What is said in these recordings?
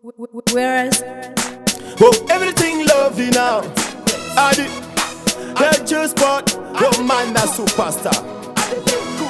Whereas everything lovely now. Adi, head just spot. Oh man, na superstar.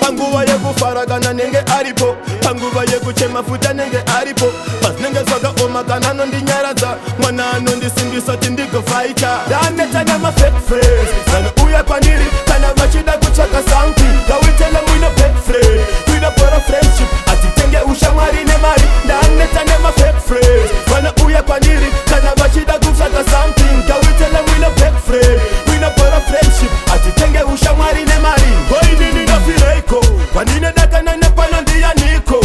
Panguva yegu faragana nenge aripo. Panguva yegu chema futa nenge aripo. Pas nenge soga omagana nondi nyaraza. Mwana nondi singi soti ndiko fighter. Dane tanya ma fake phrase. Nana uya paniri. Tana machida kuchaka sanki. Kawitela mwino fake phrase. Mwino poro friendship. Ati tenge ushamari ne mari. Dane tanya ma fake phrase. Nana uya paniri. Tana machida kuchaka sanki. Kawitela mwino fake phrase. Mwino poro friendship. Ati tenge ushamari ne mari. Hoi nini na fireko. Kwanine daka na nepalo ndiya niko.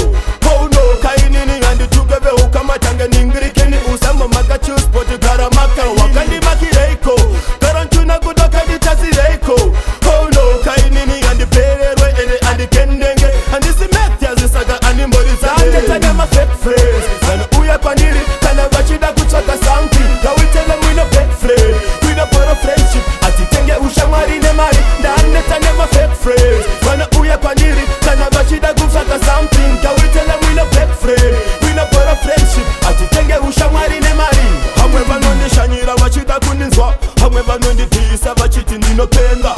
Oh no, kainini andi tugebe ukamatanga ningirike ni usamo magachu spoti garamaka wakandi makireko. Tarantuna kudoka ditazireko. Oh no, kainini andi pererwe ene andi kendenge. Andi simeti azisaga andi moriza. Ande tanya ma fake phrase. Nana uya paniri, tana bachida kuchaka sanki. Kawitele mwino fake phrase. Mwino poro friendship, ati tenge ushamari ne mari. Ndane tanya ma fake phrase. Nana uya paniri, tana bachida kuchaka something. Kawitele mwino fake phrase. Mwino poro friendship, ati tenge ushamari ne mari. Hamwe banondi shanyira bachida kuninzwa. Hamwe banondi tisa bachiti ndino penga.